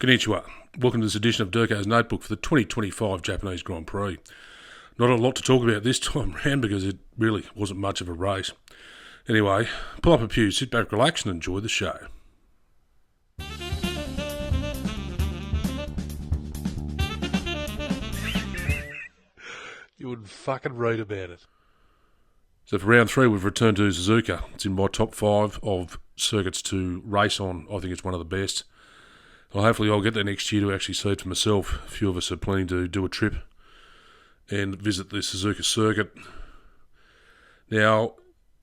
Konnichiwa. Welcome to this edition of DURKO's Notebook for the 2025 Japanese Grand Prix. Not a lot to talk about this time round because it really wasn't much of a race. Anyway, pull up a pew, sit back, relax and enjoy the show. You wouldn't fucking read about it. So for round 3, we've returned to Suzuka. It's in my top 5 of circuits to race on. I think it's one of the best. Well, hopefully I'll get there next year to actually see it for myself. A few of us are planning to do a trip and visit the Suzuka circuit. Now,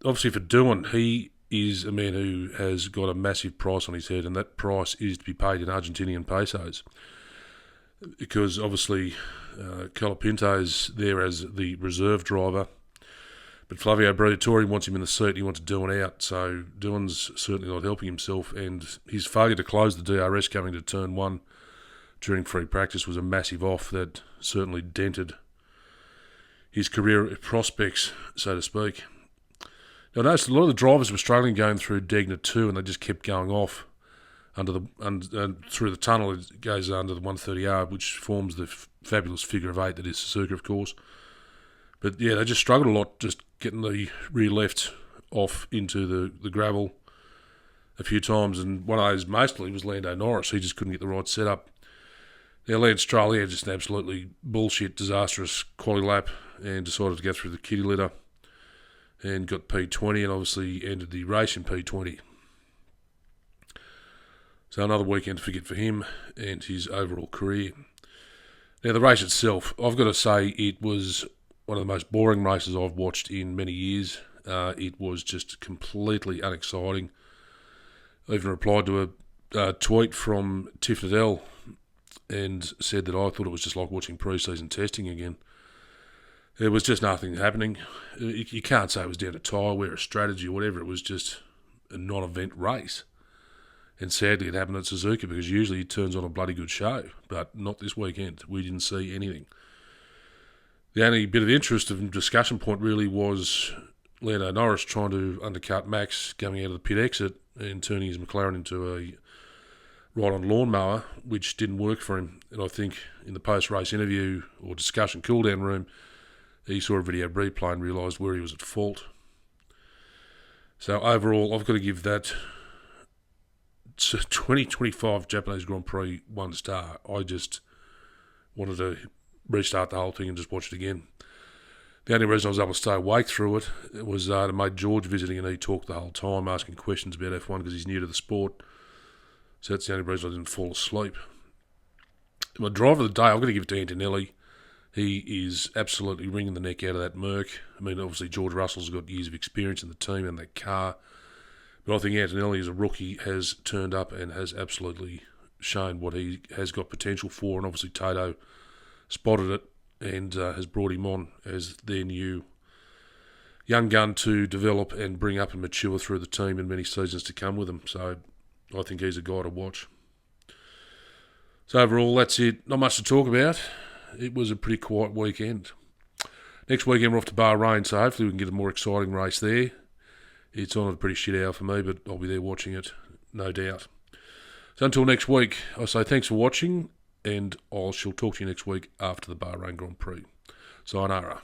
obviously for Duan, he is a man who has got a massive price on his head, and that price is to be paid in Argentinian pesos. Because obviously Colapinto's there as the reserve driver, but Flavio Briatore wants him in the seat, he wants Duan out, so Duan's certainly not helping himself, and his failure to close the DRS coming to turn 1 during free practice was a massive off that certainly dented his career prospects, so to speak. Now, I noticed a lot of the drivers were struggling going through Degner 2, and they just kept going off through the tunnel. It goes under the 130R, which forms the fabulous figure of 8 that is Suzuka, of course. But yeah, they just struggled a lot just getting the rear left off into the gravel a few times, and one of those mostly was Lando Norris. He just couldn't get the right setup. Now, Lance Stroll had just an absolutely bullshit, disastrous quali lap and decided to go through the kitty litter and got P20 and obviously ended the race in P20. So another weekend to forget for him and his overall career. Now, the race itself, I've got to say it was one of the most boring races I've watched in many years. It was just completely unexciting. I even replied to a tweet from Tiff Liddell and said that I thought it was just like watching pre-season testing again. There was just nothing happening. You can't say it was down to tyre wear or strategy or whatever. It was just a non-event race. And sadly it happened at Suzuka because usually it turns on a bloody good show, but not this weekend. We didn't see anything. The only bit of interest and discussion point really was Lando Norris trying to undercut Max coming out of the pit exit and turning his McLaren into a ride-on lawnmower, which didn't work for him. And I think in the post-race interview or discussion cool-down room, he saw a video replay and realised where he was at fault. So overall, I've got to give that 2025 Japanese Grand Prix 1 star. I just wanted to restart the whole thing and just watch it again. The only reason I was able to stay awake through it was to mate George visiting, and he talked the whole time asking questions about F1 because he's new to the sport. So that's the only reason I didn't fall asleep. My driver of the day, I'm going to give it to Antonelli. He is absolutely wringing the neck out of that Merc. I mean, obviously George Russell's got years of experience in the team and that car. But I think Antonelli, as a rookie, has turned up and has absolutely shown what he has got potential for. And obviously Toto spotted it and has brought him on as their new young gun to develop and bring up and mature through the team in many seasons to come with him. So I think he's a guy to watch. So overall, that's it. Not much to talk about. It was a pretty quiet weekend. Next weekend we're off to Bahrain, so hopefully we can get a more exciting race there. It's on a pretty shit hour for me, but I'll be there watching it, no doubt. So until next week, I say thanks for watching, and I shall talk to you next week after the Bahrain Grand Prix. Sayonara.